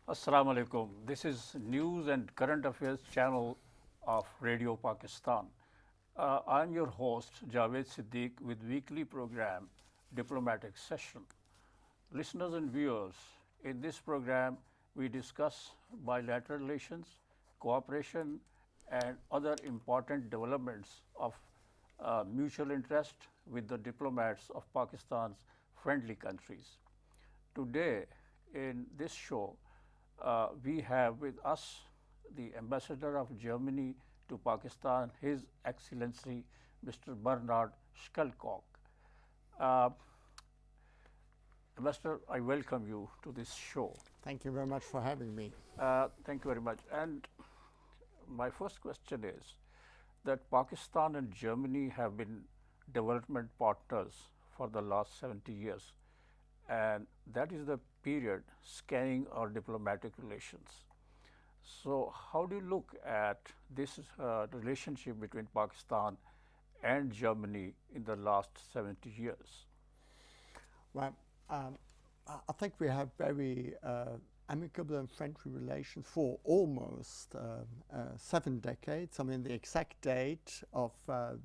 Assalamu alaikum. This is News and Current Affairs channel of Radio Pakistan. I'm your host Javed Siddiq with weekly program Diplomatic Session. Listeners and viewers, in this program we discuss bilateral relations, cooperation and other important developments of mutual interest with the diplomats of Pakistan's friendly countries. Today in this show, we have with us the Ambassador of Germany to Pakistan, His Excellency Mr. Bernhard Schlagheck. Uh, Ambassador, I welcome you to this show. Thank you very much for having me. Thank you very much. And my first question is that Pakistan and Germany have been development partners for the last 70 years, and that is the period scanning our diplomatic relations. So, how do you look at this relationship between Pakistan and Germany in the last 70 years? Well, I think we have very amicable and friendly relations for almost 7 decades. I mean, the exact date of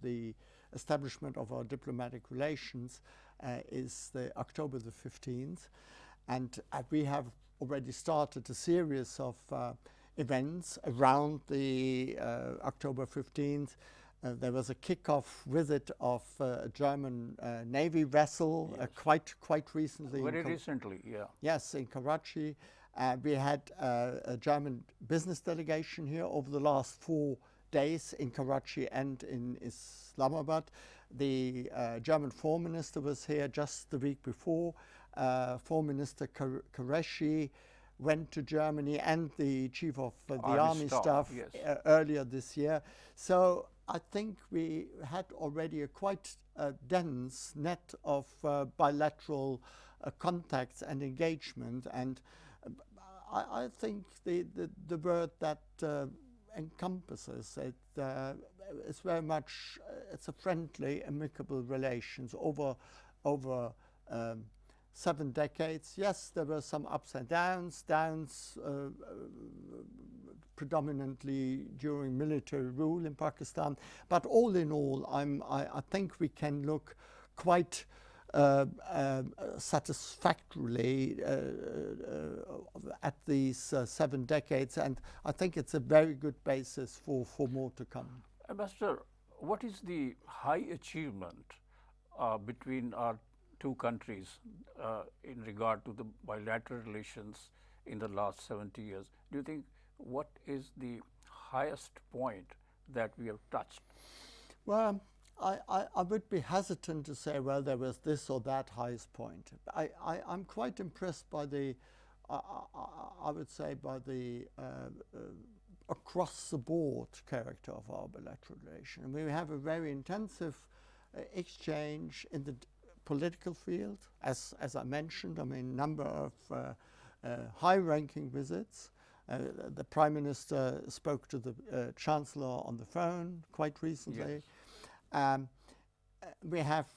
the establishment of our diplomatic relations is the October the 15th. And we have already started a series of events around the October 15th. There was a kickoff visit of a German Navy vessel quite recently. Very recently, yeah. Yes, in Karachi. We had a German business delegation here over the last 4 days in Karachi and in Islamabad. The German Foreign Minister was here just the week before. Foreign Minister Qureshi went to Germany, and the Chief of the Army Staff earlier this year. So I think we had already a quite dense net of bilateral contacts and engagement, and I think the word that encompasses it is very much it's a friendly, amicable relations over 7 decades. Yes, there were some ups and downs, predominantly during military rule in Pakistan. But all in all, I think we can look quite satisfactorily at these 7 decades, and I think it's a very good basis for more to come. Ambassador, what is the high achievement between our two countries in regard to the bilateral relations in the last 70 years? Do you think what is the highest point that we have touched? Well, I would be hesitant to say, well, there was this or that highest point. I'm quite impressed by the, I would say, by the across the board character of our bilateral relation. I mean, we have a very intensive exchange in the political field, as I mentioned. I mean, number of high-ranking visits. The Prime Minister spoke to the Chancellor on the phone quite recently. Yes. We have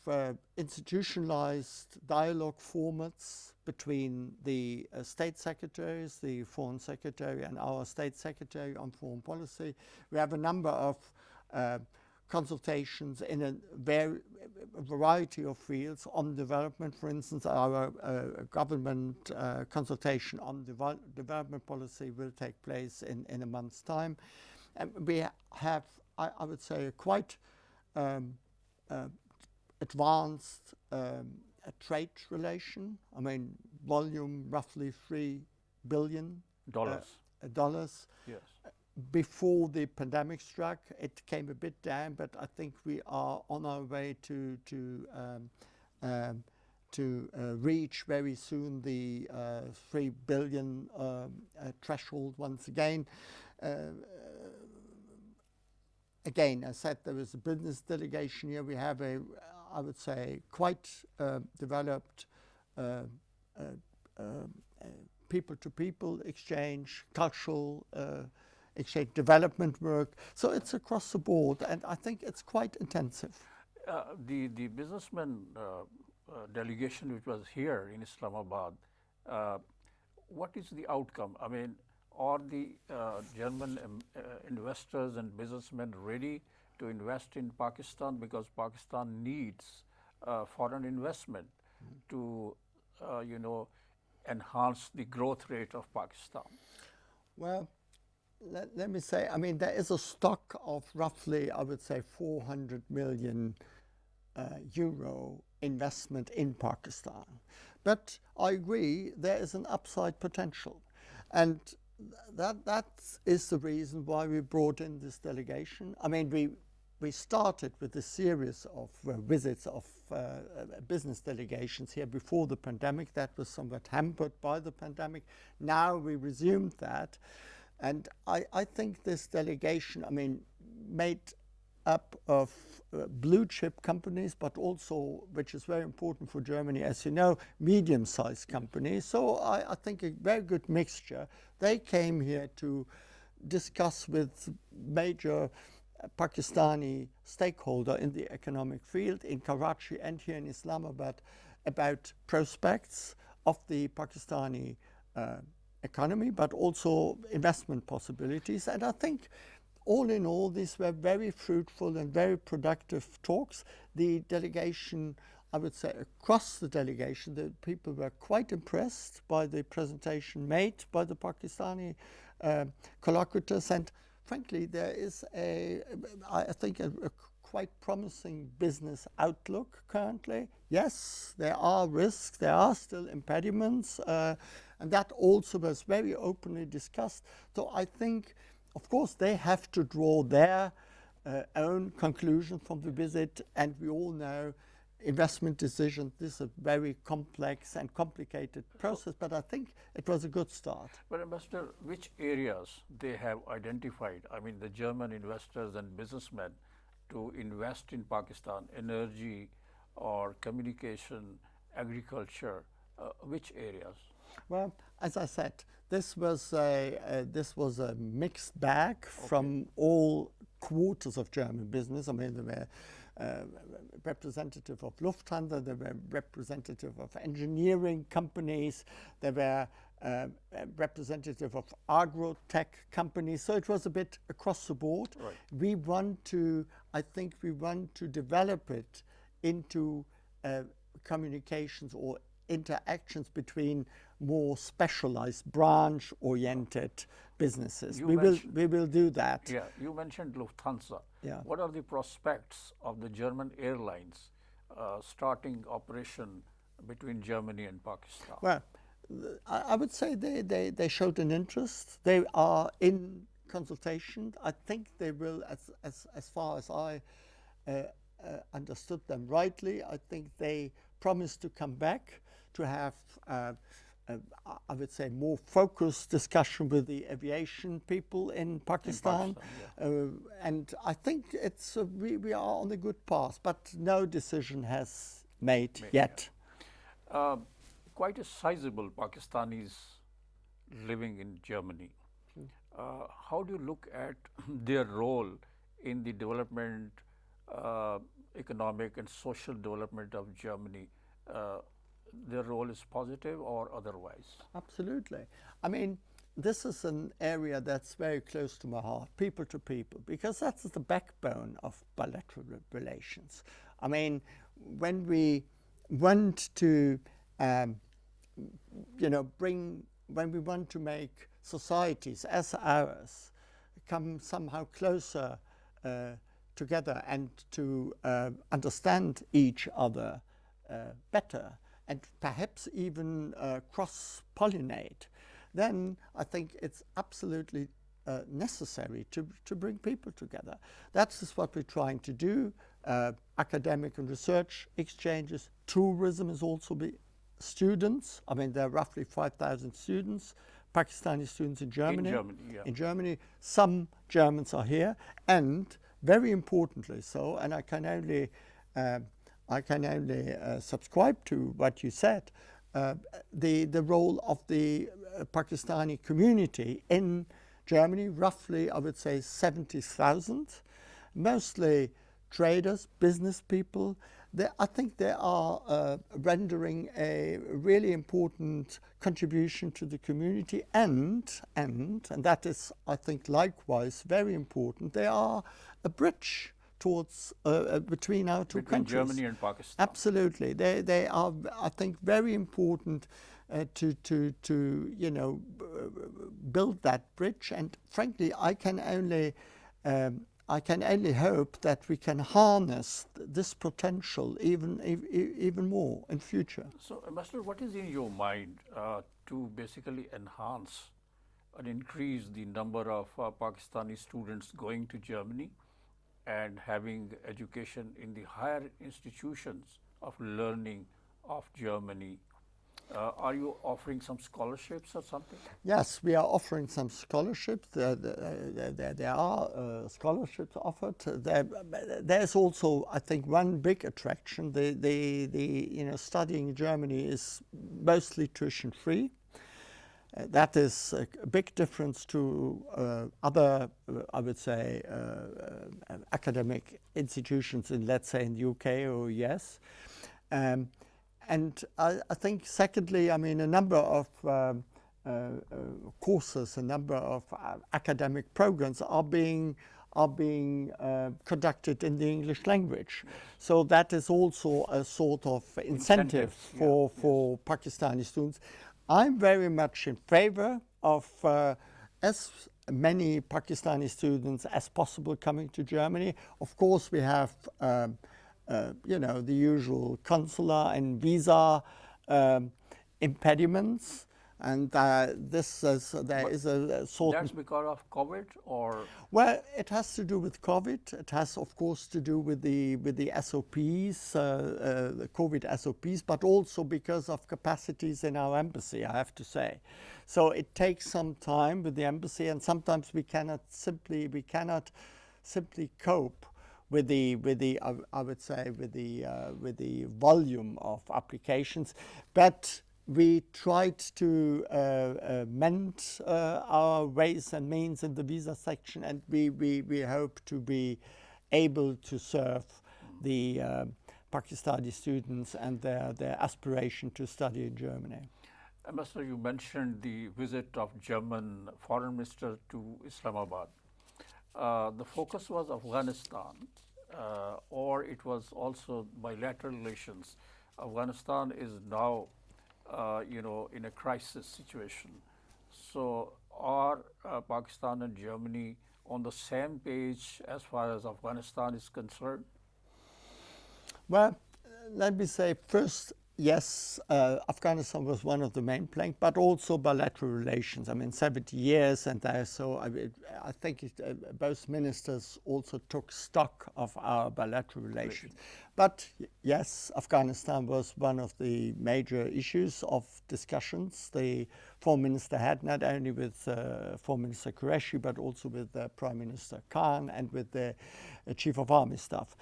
institutionalized dialogue formats between the state secretaries, the foreign secretary, and our state secretary on foreign policy. We have a number of consultations in a variety of fields on development. For instance, our government consultation on development policy will take place in a month's time. And we have, I would say, a quite advanced trade relation. I mean, volume roughly $3 billion. Yes. Before the pandemic struck, it came a bit down, but I think we are on our way to reach very soon the $3 billion threshold once again. Again, I said there is a business delegation here. We have a, I would say, quite developed people-to-people exchange, cultural exchange, development work. So it's across the board, and I think it's quite intensive. The businessman delegation which was here in Islamabad, what is the outcome? I mean, are the German investors and businessmen ready to invest in Pakistan, because Pakistan needs foreign investment to, enhance the growth rate of Pakistan? Well, let me say, I mean, there is a stock of roughly, I would say, 400 million euro investment in Pakistan. But I agree, there is an upside potential. And that is the reason why we brought in this delegation. I mean, we started with a series of visits of business delegations here before the pandemic. That was somewhat hampered by the pandemic. Now we resumed that. And I think this delegation, I mean, made up of blue chip companies, but also, which is very important for Germany, as you know, medium-sized companies. So I think a very good mixture. They came here to discuss with major Pakistani stakeholder in the economic field in Karachi and here in Islamabad about prospects of the Pakistani economy, but also investment possibilities. And I think all in all, these were very fruitful and very productive talks. The delegation, I would say across the delegation, the people were quite impressed by the presentation made by the Pakistani collocutors. And frankly, there is I think a quite promising business outlook currently. Yes, there are risks, there are still impediments, and that also was very openly discussed. So I think, of course, they have to draw their own conclusion from the visit, and we all know investment decisions, this is a very complex and complicated process, but I think it was a good start. But Ambassador, which areas they have identified, I mean the German investors and businessmen, to invest in Pakistan, energy or communication, agriculture, which areas? Well, as I said, this was a mixed bag from all quarters of German business. I mean, there were representative of Lufthansa, there were representative of engineering companies, there were representative of agro-tech companies. So it was a bit across the board. Right. I think we want to develop it into communications or interactions between more specialized, branch-oriented businesses. We will do that. Yeah, you mentioned Lufthansa. Yeah. What are the prospects of the German airlines starting operation between Germany and Pakistan? Well, I would say they showed an interest. They are in consultation. I think they will, as far as I understood them rightly, I think they promised to come back to have I would say more focused discussion with the aviation people in Pakistan, and I think it's we are on a good path, but no decision has made yet. Yeah. Quite a sizable Pakistanis living in Germany. How do you look at their role in the development, economic and social development of Germany? Their role is positive or otherwise? Absolutely. I mean, this is an area that's very close to my heart, people to people, because that's the backbone of bilateral relations. I mean, when we want to, when we want to make societies as ours come somehow closer together and to understand each other better, and perhaps even cross-pollinate, then I think it's absolutely necessary to bring people together. That's what we're trying to do. Academic and research exchanges, tourism is also students. I mean, there are roughly 5,000 students, Pakistani students in Germany. In Germany, yeah. In Germany, some Germans are here, and very importantly so, and I can only subscribe to what you said, the role of the Pakistani community in Germany, roughly, I would say 70,000, mostly traders, business people, I think they are rendering a really important contribution to the community, and that is, I think, likewise very important. They are a bridge towards between our two between countries. Germany and Pakistan. Absolutely, they are, I think, very important to build that bridge. And frankly, I can only hope that we can harness this potential even more in future. So, Ambassador, what is in your mind to basically enhance and increase the number of Pakistani students going to Germany and having education in the higher institutions of learning of Germany? Are you offering some scholarships or something? Yes, we are offering some scholarships. There are scholarships offered. There's also, I think, one big attraction. Studying in Germany is mostly tuition free. That is a big difference to other, I would say, academic institutions in, let's say, in the UK or US. And I think, secondly, I mean, a number of courses, a number of academic programs are being conducted in the English language. So that is also a sort of incentive for Pakistani students. I'm very much in favor of as many Pakistani students as possible coming to Germany. Of course, we have the usual consular and visa impediments, and there is a sort. That's because of COVID, or? Well, it has to do with COVID. It has, of course, to do with the SOPs, the COVID SOPs, but also because of capacities in our embassy, I have to say. So it takes some time with the embassy, and sometimes we cannot simply cope with the volume of applications, but we tried to mend our ways and means in the visa section, and we hope to be able to serve the Pakistani students and their aspiration to study in Germany. Ambassador, you mentioned the visit of German Foreign Minister to Islamabad. The focus was Afghanistan, or it was also bilateral relations. Afghanistan is now, in a crisis situation. So are Pakistan and Germany on the same page as far as Afghanistan is concerned? Well, let me say first, yes, Afghanistan was one of the main planks, but also bilateral relations. I mean, 70 years, and so I think both ministers also took stock of our bilateral relations. But yes, Afghanistan was one of the major issues of discussions the Foreign Minister had, not only with Foreign Minister Qureshi, but also with Prime Minister Khan and with the Chief of Army Staff.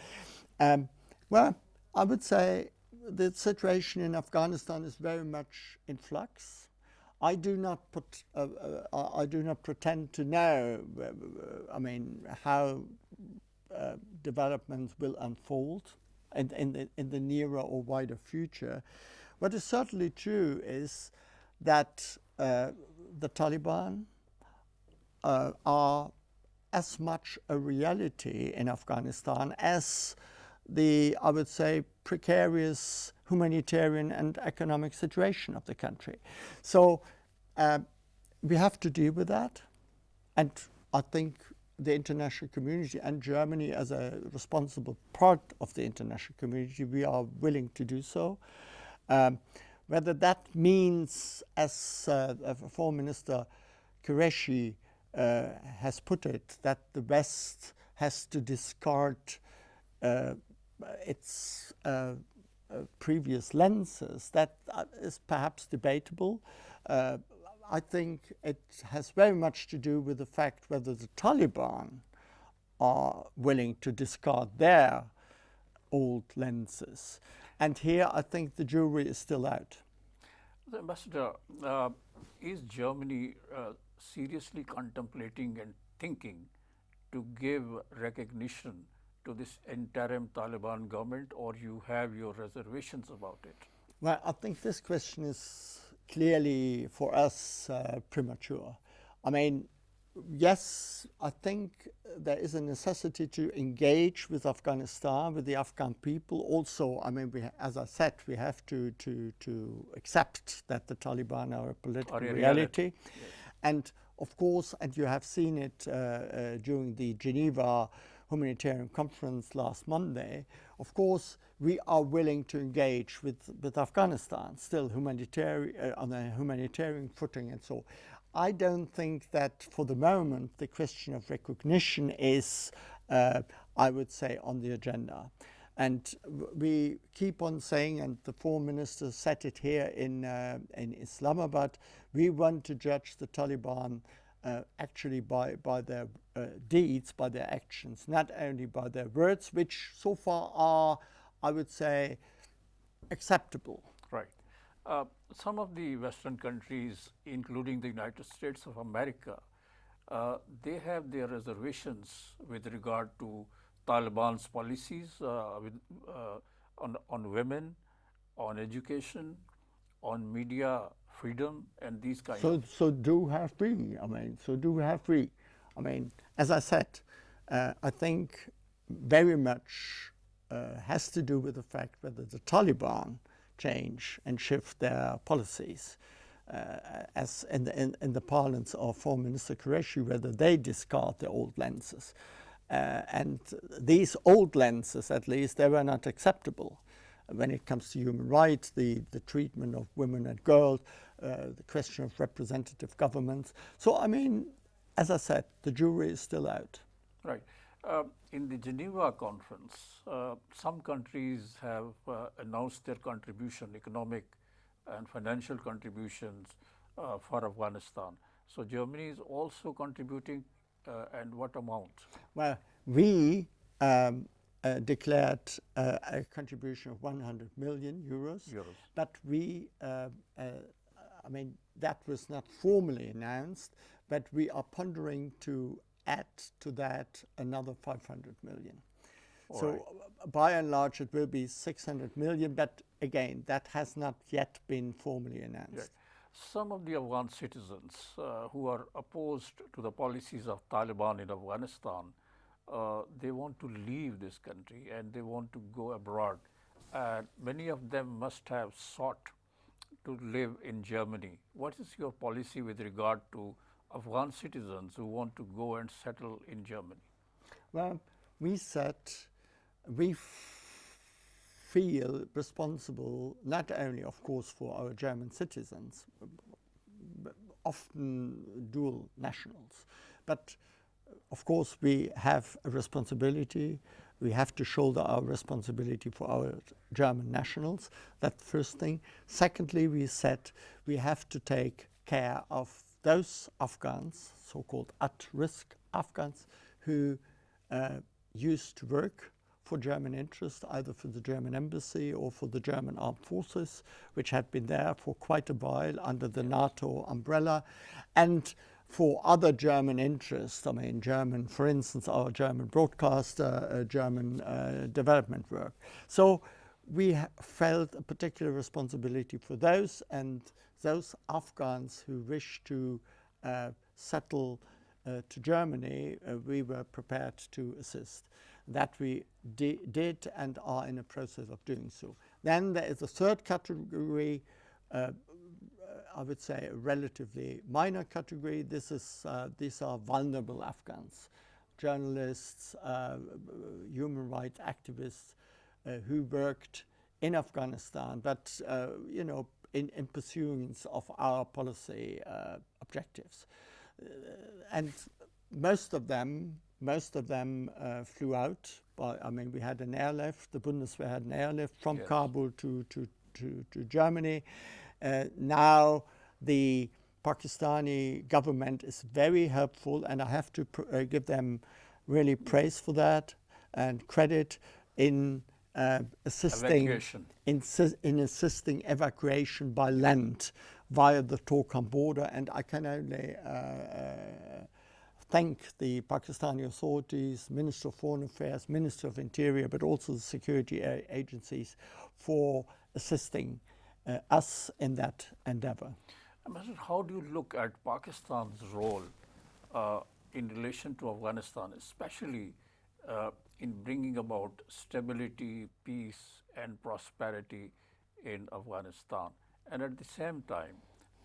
Well, I would say the situation in Afghanistan is very much in flux. I do not pretend to know, how developments will unfold in the nearer or wider future. What is certainly true is that the Taliban are as much a reality in Afghanistan as the, I would say, precarious humanitarian and economic situation of the country. So we have to deal with that. And I think the international community and Germany, as a responsible part of the international community, we are willing to do so. Whether that means, as Foreign Minister Qureshi has put it, that the West has to discard its previous lenses, that is perhaps debatable. I think it has very much to do with the fact whether the Taliban are willing to discard their old lenses. And here I think the jury is still out. Ambassador, is Germany seriously contemplating and thinking to give recognition to this interim Taliban government, or you have your reservations about it? Well, I think this question is clearly for us premature. I mean, yes, I think there is a necessity to engage with Afghanistan, with the Afghan people. Also, I mean, as I said, we have to accept that the Taliban are a political reality. Yes. And of course, and you have seen it during the Geneva Humanitarian Conference last Monday, of course, we are willing to engage with Afghanistan, still on a humanitarian footing and so. I don't think that for the moment the question of recognition is, I would say, on the agenda. And we keep on saying, and the foreign minister said it here in Islamabad, we want to judge the Taliban actually by their deeds, by their actions, not only by their words, which so far are, I would say, acceptable. Right. Some of the Western countries, including the United States of America, they have their reservations with regard to Taliban's policies on women, on education, on media freedom, and these kinds of. So do have we. I mean, so do have we. I mean, as I said, I think very much has to do with the fact whether the Taliban change and shift their policies, as in the parlance of Foreign Minister Qureshi, whether they discard their old lenses. And these old lenses, at least, they were not acceptable when it comes to human rights, the treatment of women and girls, the question of representative governments. So, I mean, as I said, the jury is still out. Right. In the Geneva conference, some countries have announced their contribution, economic and financial contributions for Afghanistan. So Germany is also contributing, and what amount? Well, we declared a contribution of 100 million euros. But we, I mean, that was not formally announced, but we are pondering to add to that another 500 million. All so right. By and large, it will be 600 million, but again, that has not yet been formally announced. Right. Some of the Afghan citizens who are opposed to the policies of Taliban in Afghanistan, they want to leave this country and they want to go abroad. And many of them must have sought to live in Germany. What is your policy with regard to Afghan citizens who want to go and settle in Germany? Well, we said we feel responsible not only, of course, for our German citizens, but often dual nationals, but of course we have a responsibility. We have to shoulder our responsibility for our German nationals. That's the first thing. Secondly, we said we have to take care of those Afghans, so-called at-risk Afghans, who used to work for German interests, either for the German embassy or for the German armed forces, which had been there for quite a while under the NATO umbrella, and for other German interests. I mean, German, for instance, our German broadcaster, German development work. So we felt a particular responsibility for those, and those Afghans who wish to settle to Germany, we were prepared to assist. That we did and are in a process of doing so. Then there is a third category, I would say a relatively minor category. These are vulnerable Afghans, journalists, human rights activists who worked in Afghanistan, but you know, in pursuance of our policy objectives. And most of them flew out. I mean, we had an airlift, the Bundeswehr had an airlift from Yes. Kabul to Germany. Now the Pakistani government is very helpful, and I have to give them really praise for that and credit in assisting Evacuation. in assisting evacuation by land via the Torkham border. And I can only thank the Pakistani authorities, Minister of Foreign Affairs, Minister of Interior, but also the security agencies for assisting us in that endeavor. Ambassador, how do you look at Pakistan's role in relation to Afghanistan, especially in bringing about stability, peace, and prosperity in Afghanistan? And at the same time,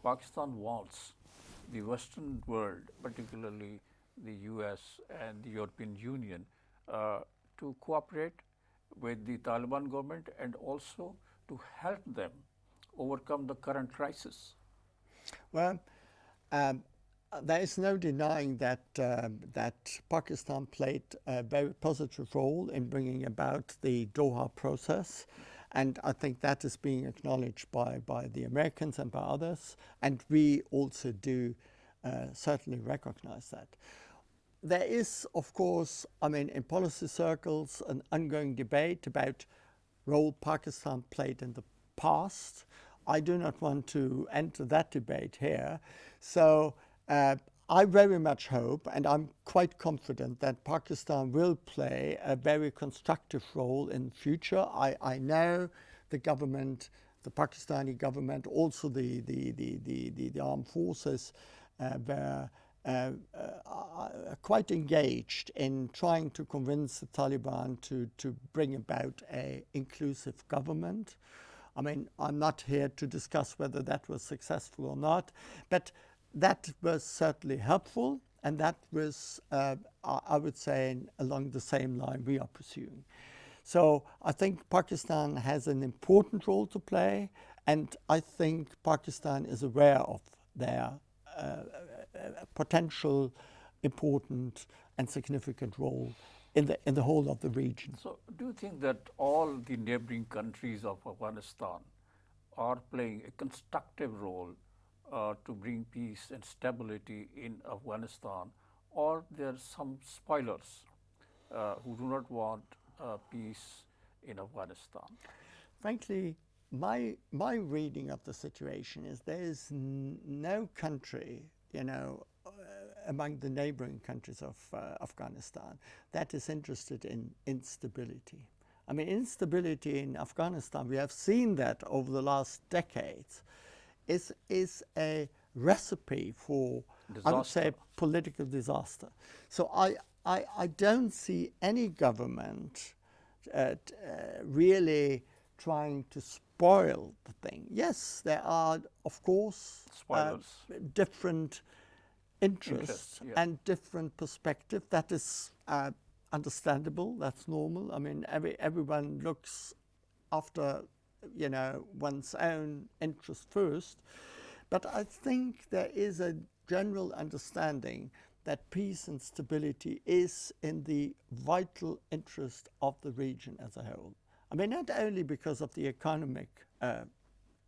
Pakistan wants the Western world, particularly the US and the European Union, to cooperate with the Taliban government and also to help them overcome the current crisis. Well, there is no denying that that Pakistan played a very positive role in bringing about the Doha process, and I think that is being acknowledged by the Americans and by others, and we also do certainly recognize that. There is, of course, I mean, in policy circles, an ongoing debate about role Pakistan played in the past. I do not want to enter that debate here. So I very much hope, and I'm quite confident, that Pakistan will play a very constructive role in the future. I know the government, the Pakistani government, also the armed forces were quite engaged in trying to convince the Taliban to bring about an inclusive government. I mean, I'm not here to discuss whether that was successful or not, but that was certainly helpful, and that was, I would say, along the same line we are pursuing. So I think Pakistan has an important role to play, and I think Pakistan is aware of their potential important and significant role in the whole of the region. So do you think that all the neighboring countries of Afghanistan are playing a constructive role to bring peace and stability in Afghanistan, or there are some spoilers who do not want peace in Afghanistan? Frankly, my reading of the situation is there is no country, among the neighboring countries of Afghanistan that is interested in instability. I mean, instability in Afghanistan, we have seen that over the last decades, is a recipe for, disaster. I would say, political disaster. So I don't see any government really trying to spoil the thing. Yes, there are, of course, different interests yeah, and different perspective. That is understandable. That's normal. I mean, everyone looks after one's own interest first. But I think there is a general understanding that peace and stability is in the vital interest of the region as a whole. I mean, not only because of the economic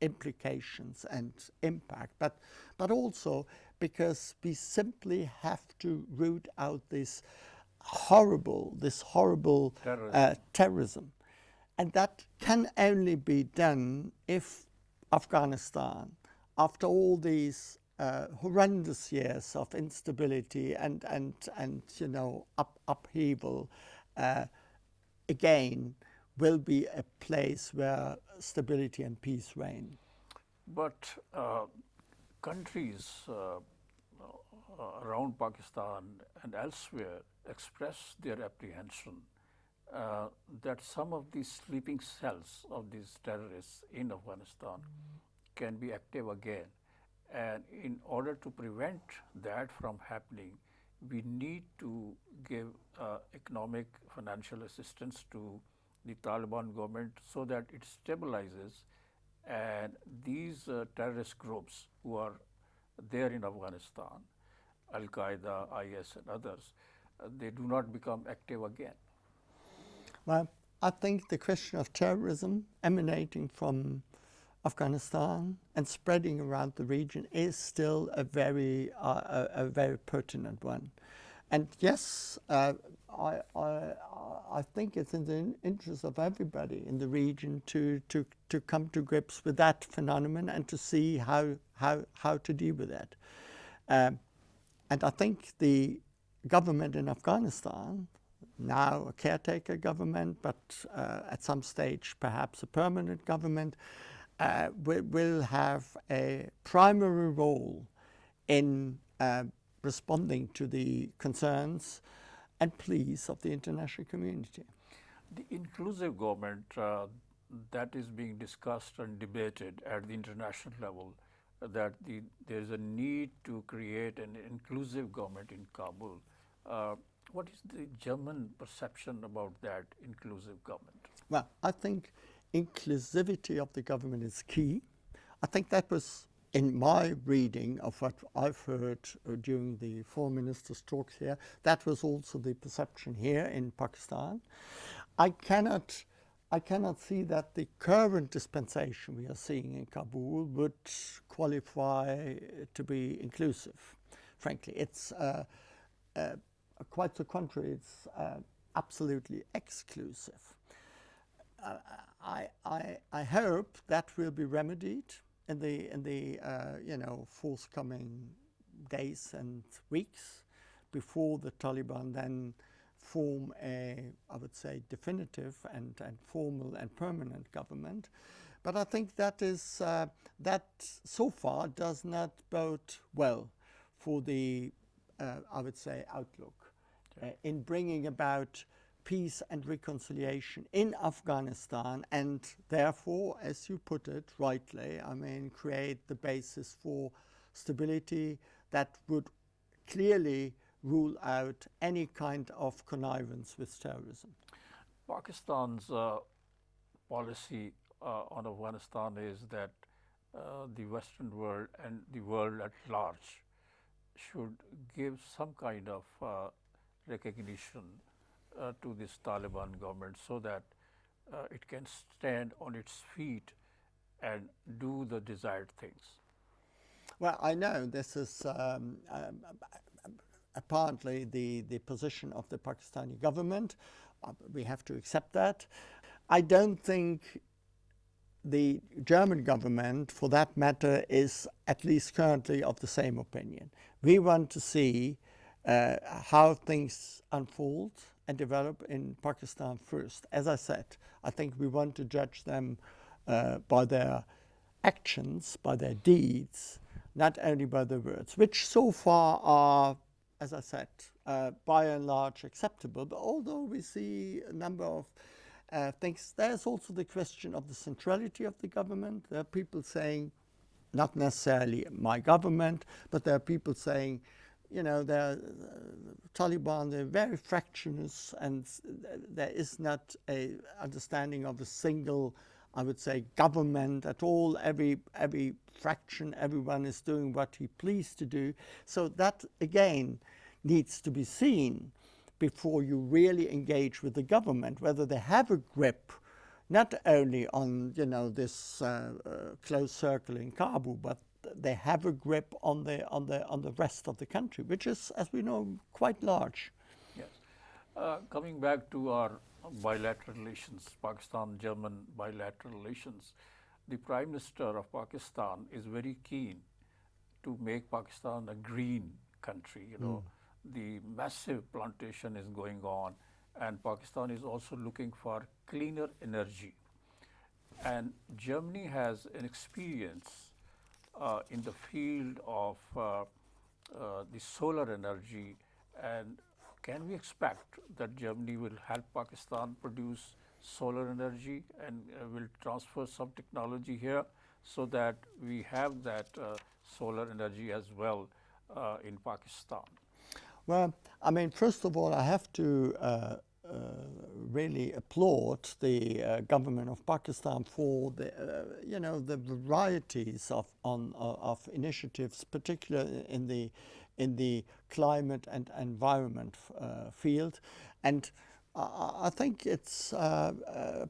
implications and impact, but also because we simply have to root out this horrible terrorism. And that can only be done if Afghanistan, after all these horrendous years of instability and upheaval, again will be a place where stability and peace reign. But countries around Pakistan and elsewhere express their apprehension that some of these sleeping cells of these terrorists in Afghanistan can be active again. And in order to prevent that from happening, we need to give economic, financial assistance to the Taliban government so that it stabilizes, and these terrorist groups who are there in Afghanistan, Al-Qaeda, IS and others, they do not become active again. Well, I think the question of terrorism emanating from Afghanistan and spreading around the region is still a very pertinent one. And yes, I think it's in the interest of everybody in the region to come to grips with that phenomenon and to see how to deal with that. And I think the government in Afghanistan, now a caretaker government, but at some stage perhaps a permanent government, will have a primary role in responding to the concerns and pleas of the international community. The inclusive government that is being discussed and debated at the international level, that there is a need to create an inclusive government in Kabul. What is the German perception about that inclusive government? Well, I think inclusivity of the government is key. I think that was, in my reading of what I've heard during the foreign ministers' talks here, that was also the perception here in Pakistan. I cannot see that the current dispensation we are seeing in Kabul would qualify to be inclusive. Frankly, it's quite the contrary. It's absolutely exclusive. I hope that will be remedied in the forthcoming days and weeks before the Taliban then form a, I would say, definitive and formal and permanent government. But I think that is that so far does not bode well for the I would say outlook in bringing about peace and reconciliation in Afghanistan, and therefore, as you put it rightly, I mean, create the basis for stability that would clearly rule out any kind of connivance with terrorism. Pakistan's policy on Afghanistan is that the Western world and the world at large should give some kind of recognition to this Taliban government so that it can stand on its feet and do the desired things. Well, I know this is apparently the position of the Pakistani government. We have to accept that. I don't think the German government, for that matter, is at least currently of the same opinion. We want to see how things unfold and develop in Pakistan first. As I said, I think we want to judge them by their actions, by their deeds, not only by their words, which so far are, as I said, by and large acceptable. But although we see a number of things, there's also the question of the centrality of the government. There are people saying, not necessarily my government, but there are people saying, you know, the Taliban, they're very fractious, and there is not a understanding of a single, I would say, government at all. Every fraction, everyone is doing what he pleased to do. So that, again, needs to be seen before you really engage with the government, whether they have a grip not only on, you know, this close circle in Kabul, but they have a grip on the rest of the country, which is, as we know, quite large. Yes. Coming back to our bilateral relations, Pakistan-German bilateral relations, the Prime Minister of Pakistan is very keen to make Pakistan a green country. You know, the massive plantation is going on, and Pakistan is also looking for cleaner energy. And Germany has an experience in the field of the solar energy, and can we expect that Germany will help Pakistan produce solar energy and will transfer some technology here so that we have that solar energy as well in Pakistan? Well, I mean, first of all, I have to really applaud the government of Pakistan for the, you know, the varieties of initiatives, particularly in the climate and environment field, and I think it's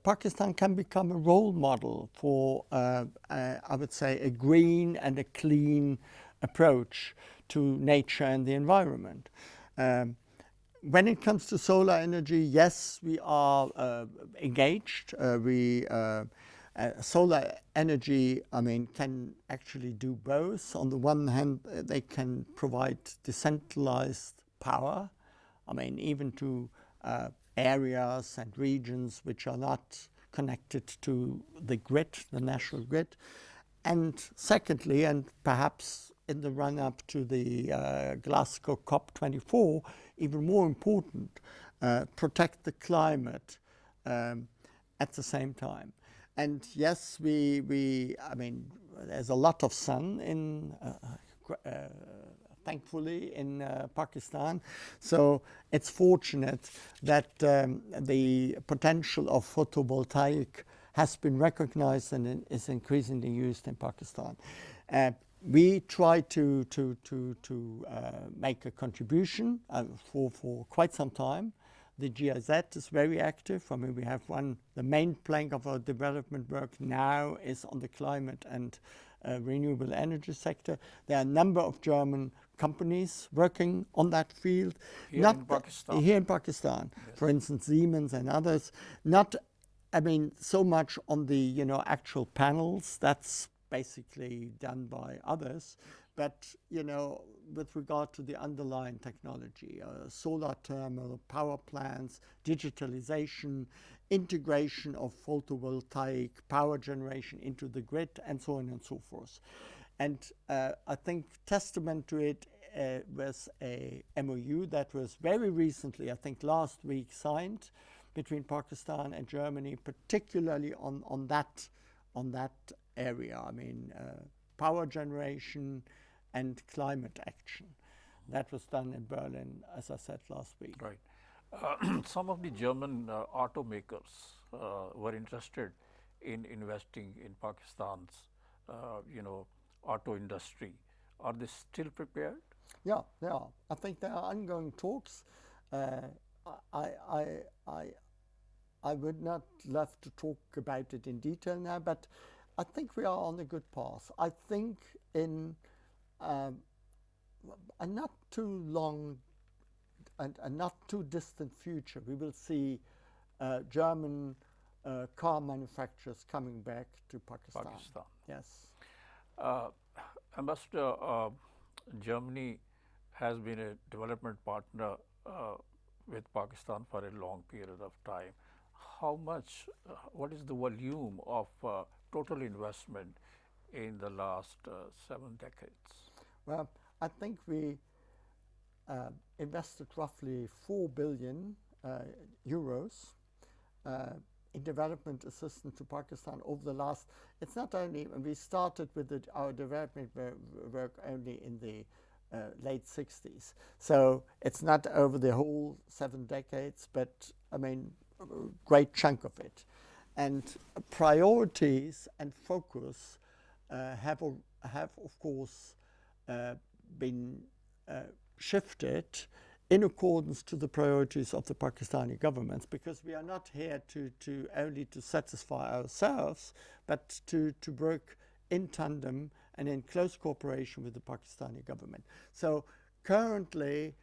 Pakistan can become a role model for, I would say, a green and a clean approach to nature and the environment. When it comes to solar energy, yes, we are engaged. Solar energy, I mean, can actually do both. On the one hand, they can provide decentralized power I mean, even to areas and regions which are not connected to the grid, the national grid. And secondly, and perhaps in the run-up to the Glasgow COP24, even more important, protect the climate at the same time. And yes, I mean, there's a lot of sun in, thankfully, in Pakistan. So it's fortunate that the potential of photovoltaic has been recognized and is increasingly used in Pakistan. We try to make a contribution for quite some time. The GIZ is very active. I mean, we have the main plank of our development work now is on the climate and renewable energy sector. There are a number of German companies working on that field. Here in Pakistan? Here in Pakistan. Yes. For instance, Siemens and others. Not, I mean, so much on the, actual panels. That's basically done by others. But, with regard to the underlying technology, solar thermal, power plants, digitalization, integration of photovoltaic power generation into the grid, and so on and so forth. And I think testament to it was a MOU that was very recently, I think last week, signed between Pakistan and Germany, particularly on that area. I mean, power generation and climate action. That was done in Berlin, as I said last week. Right. Some of the German automakers were interested in investing in Pakistan's, auto industry. Are they still prepared? Yeah, they are. I think there are ongoing talks. I would not love to talk about it in detail now, but I think we are on a good path. I think in a not too long and a not too distant future, we will see German car manufacturers coming back to Pakistan. Yes. Ambassador, Germany has been a development partner with Pakistan for a long period of time. How much, what is the volume of total investment in the last 7 decades? Well, I think we invested roughly 4 billion euros in development assistance to Pakistan over the last, it's not only, we started with our development work only in the late 60s. So it's not over the whole 7 decades, but I mean, a great chunk of it. And priorities and focus have of course been shifted in accordance to the priorities of the Pakistani governments, because we are not here to only to satisfy ourselves, but to work in tandem and in close cooperation with the Pakistani government. So currently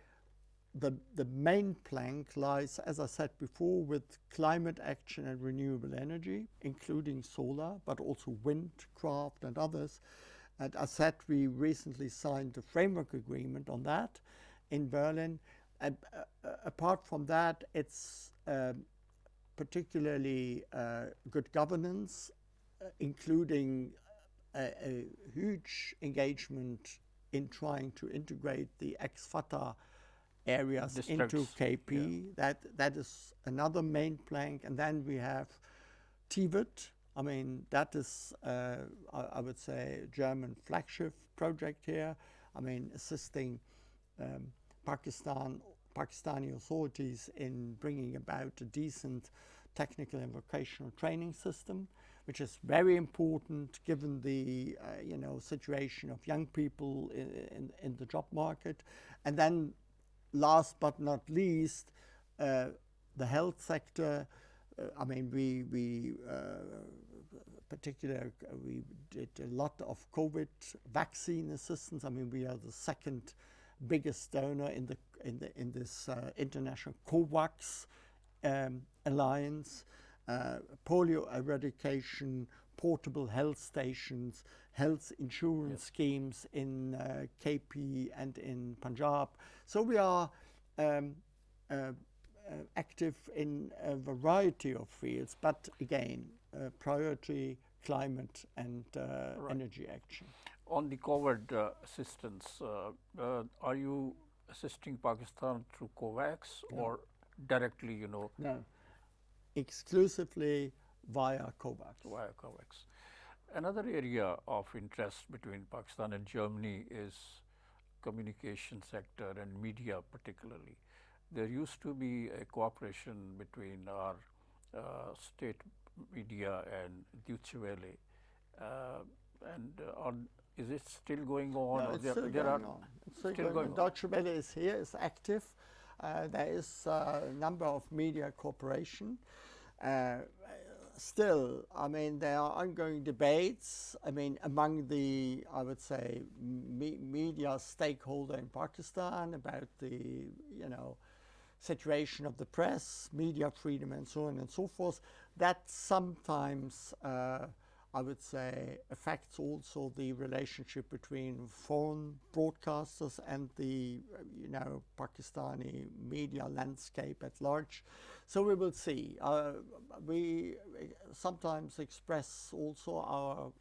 the main plank lies, as I said before, with climate action and renewable energy, including solar, but also windcraft and others. And as I said, we recently signed a framework agreement on that in Berlin. And apart from that, it's particularly good governance, including a huge engagement in trying to integrate the ex-Fatah areas districts into KP. Yeah. That is another main plank. And then we have TVET. I mean, that is, I would say, a German flagship project here. I mean, assisting Pakistani authorities in bringing about a decent technical and vocational training system, which is very important given the situation of young people in the job market. And then last but not least, the health sector. I mean, we did a lot of COVID vaccine assistance. I mean, we are the second biggest donor in this international COVAX alliance. Polio eradication, portable health stations, health insurance schemes in KP and in Punjab. So we are active in a variety of fields, but again, priority climate and energy action. On the COVID assistance, are you assisting Pakistan through COVAX or directly, No, exclusively via COVAX. Via COVAX. Another area of interest between Pakistan and Germany is communication sector and media particularly. There used to be a cooperation between our state media and Deutsche Welle. Is it still going on? No, it's still going on. It's still going on. Deutsche Welle is here, is active. There is a number of media cooperation. Still, I mean, there are ongoing debates, I mean, among the, I would say, media stakeholder in Pakistan about the, situation of the press, media freedom, and so on and so forth. That sometimes, I would say, affects also the relationship between foreign broadcasters and the, Pakistani media landscape at large. So we will see. We sometimes express also our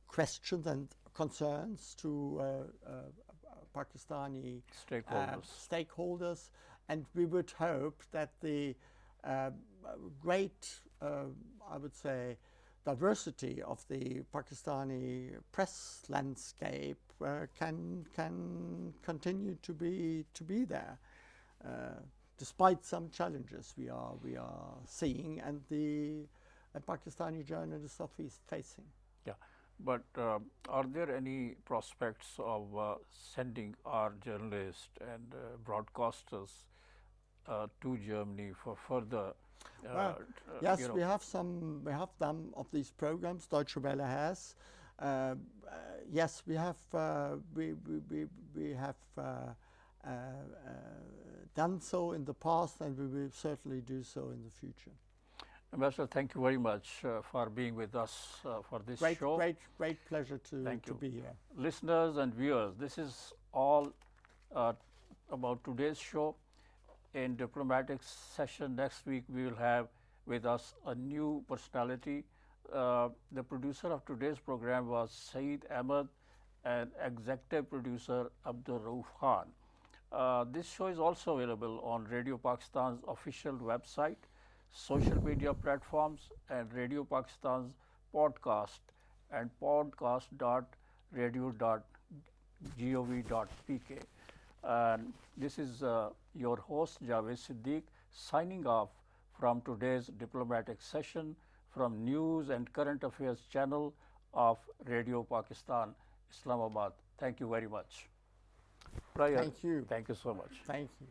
questions and concerns to Pakistani stakeholders, and we would hope that the great, I would say, diversity of the Pakistani press landscape can continue to be there, despite some challenges we are seeing and the Pakistani journalists are facing. Yeah, but are there any prospects of sending our journalists and broadcasters to Germany for further? Yes, we have some of these programs. Deutsche Welle has. Yes, we have done so in the past, and we will certainly do so in the future. Ambassador, thank you very much for being with us for this show. Great pleasure to be here. Listeners and viewers, this is all about today's show. In diplomatic session next week, we will have with us a new personality. The producer of today's program was Saeed, Ahmad, and executive producer Abdul Rauf Khan. This show is also available on Radio Pakistan's official website, social media platforms, and Radio Pakistan's podcast and podcast.radio.gov.pk. And this is your host, Javed Siddiq, signing off from today's diplomatic session from News and Current Affairs channel of Radio Pakistan, Islamabad. Thank you very much. Thank you. Thank you so much. Thank you.